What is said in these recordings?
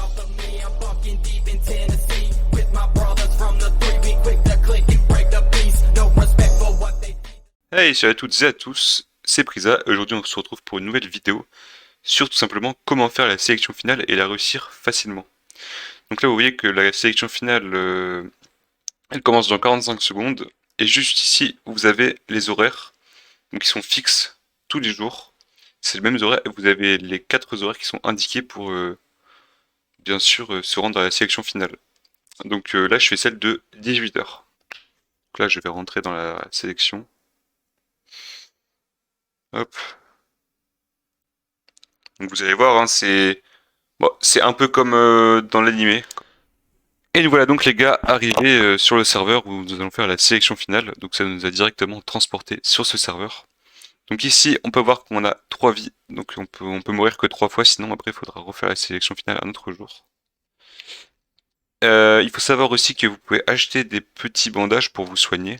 south of me, I'm fucking deep in Tennessee. With my brothers from the three, we quick to click and break the peace. No respect for what they think. Hey, salut à toutes et à tous, c'est Prisa. Aujourd'hui, on se retrouve pour une nouvelle vidéo sur tout simplement comment faire la sélection finale et la réussir facilement. Donc là, vous voyez que la sélection finale, elle commence dans 45 secondes. Et juste ici, vous avez les horaires, donc qui sont fixes tous les jours. C'est les mêmes horaires et vous avez les 4 horaires qui sont indiqués pour, bien sûr, se rendre à la sélection finale. Donc là, je fais celle de 18h. Donc là, je vais rentrer dans la sélection. Hop. Donc vous allez voir, hein, c'est un peu comme dans l'animé. Et nous voilà donc les gars arrivés sur le serveur où nous allons faire la sélection finale. Donc ça nous a directement transporté sur ce serveur. Donc ici on peut voir qu'on a 3 vies. Donc on peut mourir que 3 fois, sinon après il faudra refaire la sélection finale un autre jour. Il faut savoir aussi que vous pouvez acheter des petits bandages pour vous soigner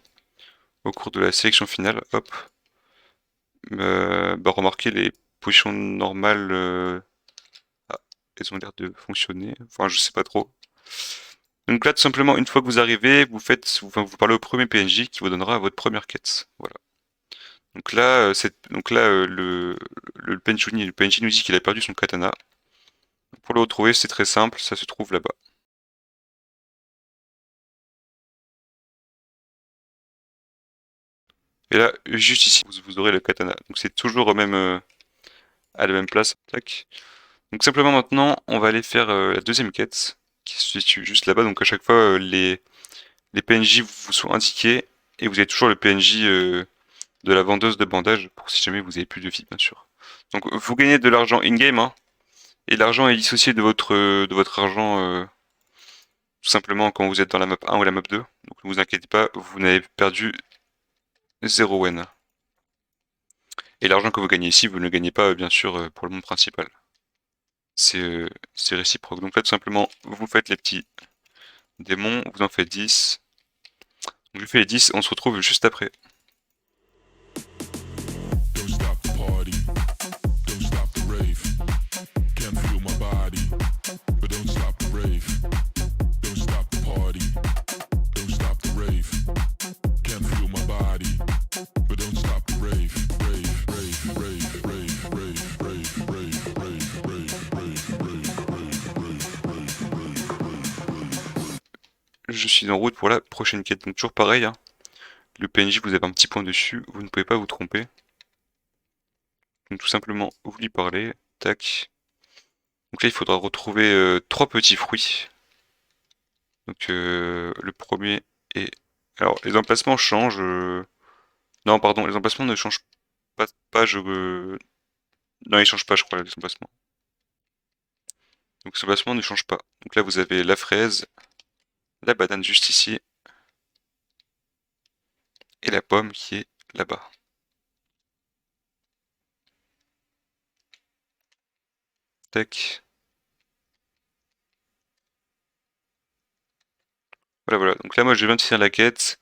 au cours de la sélection finale. Hop. Remarquez les potions normales. Elles ont l'air de fonctionner. Enfin, je sais pas trop. Donc là, tout simplement, une fois que vous arrivez, vous parlez au premier PNJ qui vous donnera votre première quête. Voilà. Donc là, le PNJ nous dit qu'il a perdu son katana. Pour le retrouver, c'est très simple, ça se trouve là-bas. Et là, juste ici, vous aurez le katana. Donc c'est toujours à la même place. Tac. Donc simplement maintenant, on va aller faire la deuxième quête, qui se situe juste là-bas. Donc à chaque fois, les PNJ vous sont indiqués, et vous avez toujours le PNJ de la vendeuse de bandages, pour si jamais vous avez plus de vie, bien sûr. Donc vous gagnez de l'argent in-game, hein, et l'argent est dissocié de votre argent tout simplement quand vous êtes dans la map 1 ou la map 2. Donc ne vous inquiétez pas, vous n'avez perdu 0 Wen. Et l'argent que vous gagnez ici, vous ne le gagnez pas bien sûr pour le monde principal. C'est réciproque. Donc là tout simplement, vous faites les petits démons, vous en faites 10. Donc je fais les 10, on se retrouve juste après. Don't stop the party, don't stop the rave. Can't feel my body, but don't stop the rave. Don't stop the party, don't stop the rave. Can't feel my body, but don't stop the rave. Rave, rave, rave, rave, rave, rave, rave, rave, rave, rave. Je suis en route pour la prochaine quête. Donc toujours pareil, hein. Le PNJ, vous avez un petit point dessus, vous ne pouvez pas vous tromper. Donc tout simplement, vous lui parlez, tac. Donc là, il faudra retrouver 3 petits fruits. Donc le premier est... Alors, les emplacements changent. Non, pardon, les emplacements ne changent pas. Non, ils changent pas, je crois, les emplacements. Donc les emplacements ne changent pas. Donc là, vous avez la fraise, la banane juste ici, et la pomme qui est là-bas. Tac. Voilà, voilà. Donc là, moi, je viens de finir la quête.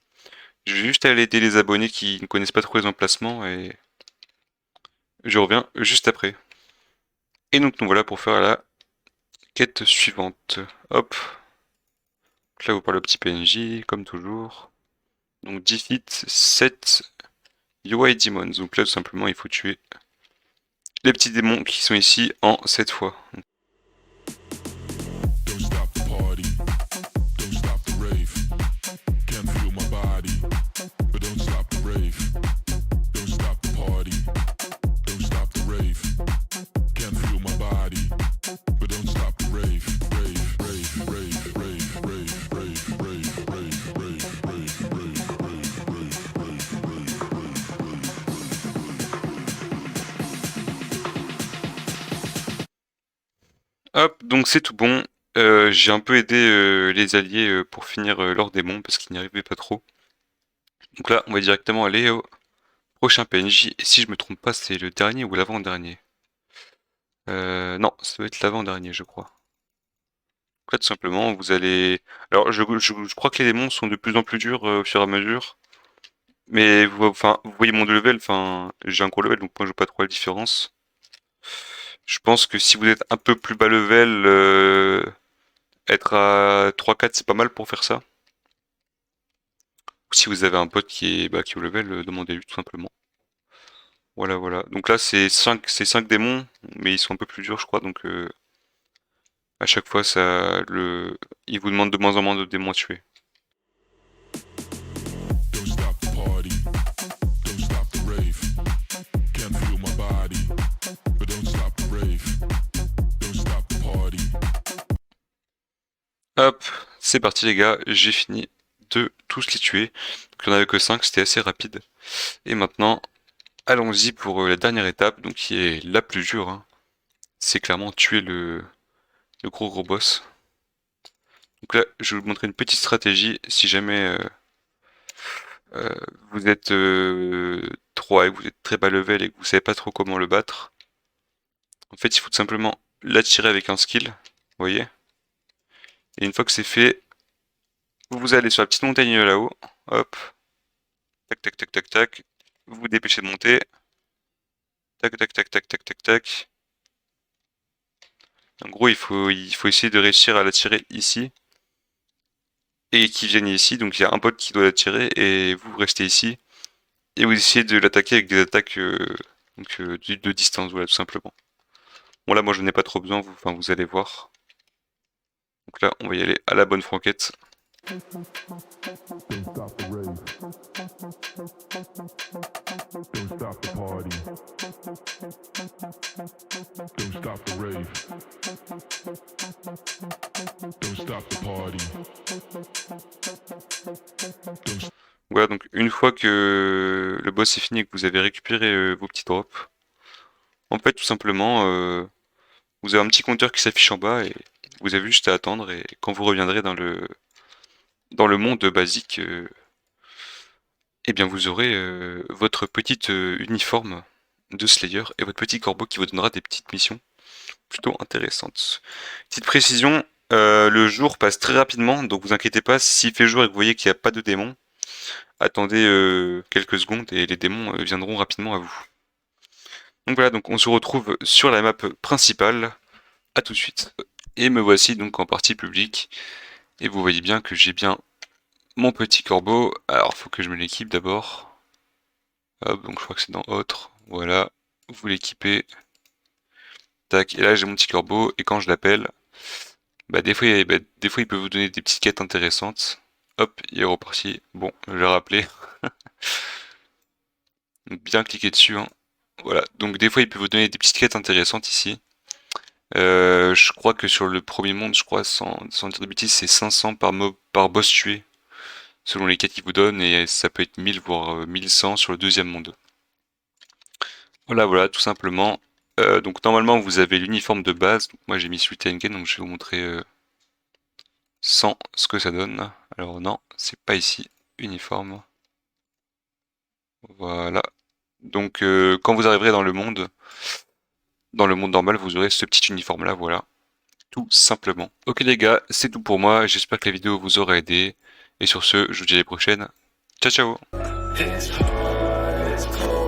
Je vais juste aller aider les abonnés qui ne connaissent pas trop les emplacements et je reviens juste après. Et donc nous voilà pour faire la quête suivante. Hop. Donc là, vous parlez au petit PNJ, comme toujours. Donc defeat 7 UI Demons. Donc là, tout simplement, il faut tuer les petits démons qui sont ici en 7 fois. Don't stop the party, don't stop the rave. Can't feel my body, but don't stop the rave. Don't stop the party, don't stop the rave. Can't feel my body, but don't stop the rave. Rave, rave, rave, rave, rave, rave, rave, rave, rave, rave, rave, rave, Hop, donc c'est tout bon. J'ai un peu aidé les alliés pour finir leurs démons parce qu'ils n'y arrivaient pas trop. Donc là, on va directement aller au prochain PNJ. Et si je me trompe pas, c'est le dernier ou l'avant-dernier. Non, ça doit être l'avant-dernier, je crois. Donc là, tout simplement, vous allez... Alors, je crois que les démons sont de plus en plus durs au fur et à mesure. Mais vous voyez mon level, enfin, j'ai un gros level, donc moi je vois pas trop la différence. Je pense que si vous êtes un peu plus bas level, être à 3-4 c'est pas mal pour faire ça. Ou si vous avez un pote qui est au level, demandez-lui tout simplement. Voilà, voilà. Donc là c'est 5 démons, mais ils sont un peu plus durs je crois, donc à chaque fois il vous demande de moins en moins de démons à tuer. Don't stop the party. Don't stop the rave. Can't feel my body, but don't stop the rave. Don't stop the party. Hop, c'est parti les gars, j'ai fini de tous les tuer. Donc il n'y en avait que 5, c'était assez rapide. Et maintenant, allons-y pour la dernière étape, donc qui est la plus dure. Hein. C'est clairement tuer le gros boss. Donc là, je vais vous montrer une petite stratégie si jamais vous êtes 3 et que vous êtes très bas level et que vous savez pas trop comment le battre. En fait, il faut tout simplement l'attirer avec un skill, vous voyez. Et une fois que c'est fait, vous allez sur la petite montagne là-haut, hop, tac tac tac tac tac, vous vous dépêchez de monter, tac tac tac tac tac tac tac. En gros, il faut essayer de réussir à l'attirer ici. Et qu'il vienne ici, donc il y a un pote qui doit l'attirer et vous restez ici. Et vous essayez de l'attaquer avec des attaques de distance, voilà, tout simplement. Bon là, moi je n'ai pas trop besoin, vous allez voir. Donc là, on va y aller à la bonne franquette. Don't stop the rave. Don't stop the party. Don't stop the rave. Don't stop the party. Voilà, donc une fois que le boss est fini et que vous avez récupéré vos petits drops, en fait tout simplement, vous avez un petit compteur qui s'affiche en bas et vous avez juste à attendre et quand vous reviendrez dans le monde basique, eh bien vous aurez votre petite uniforme de Slayer et votre petit corbeau qui vous donnera des petites missions plutôt intéressantes. Petite précision, le jour passe très rapidement, donc vous inquiétez pas, s'il fait jour et que vous voyez qu'il n'y a pas de démons, attendez quelques secondes et les démons viendront rapidement à vous. Donc voilà, donc on se retrouve sur la map principale, à tout de suite. Et me voici donc en partie publique, et vous voyez bien que j'ai bien mon petit corbeau. Alors faut que je me l'équipe d'abord. Hop, donc je crois que c'est dans autre, voilà, vous l'équipez. Tac, et là j'ai mon petit corbeau, et quand je l'appelle, des fois il peut vous donner des petites quêtes intéressantes. Hop, il est reparti. Bon, je l'ai rappelé. Donc bien cliquer dessus, hein. Voilà, donc des fois il peut vous donner des petites quêtes intéressantes ici. Je crois que sur le premier monde, je crois, sans dire de bêtises, c'est 500 par boss tué, selon les quêtes qu'il vous donne, et ça peut être 1000 voire 1100 sur le deuxième monde. Voilà, voilà, tout simplement. Donc normalement vous avez l'uniforme de base, donc moi j'ai mis Suitengen, donc je vais vous montrer sans ce que ça donne. Alors non, c'est pas ici, uniforme. Voilà. Donc quand vous arriverez dans le monde normal, vous aurez ce petit uniforme là, voilà. Tout simplement. Ok les gars, c'est tout pour moi, j'espère que la vidéo vous aura aidé. Et sur ce, je vous dis à la prochaine. Ciao ciao. It's hard, it's cold.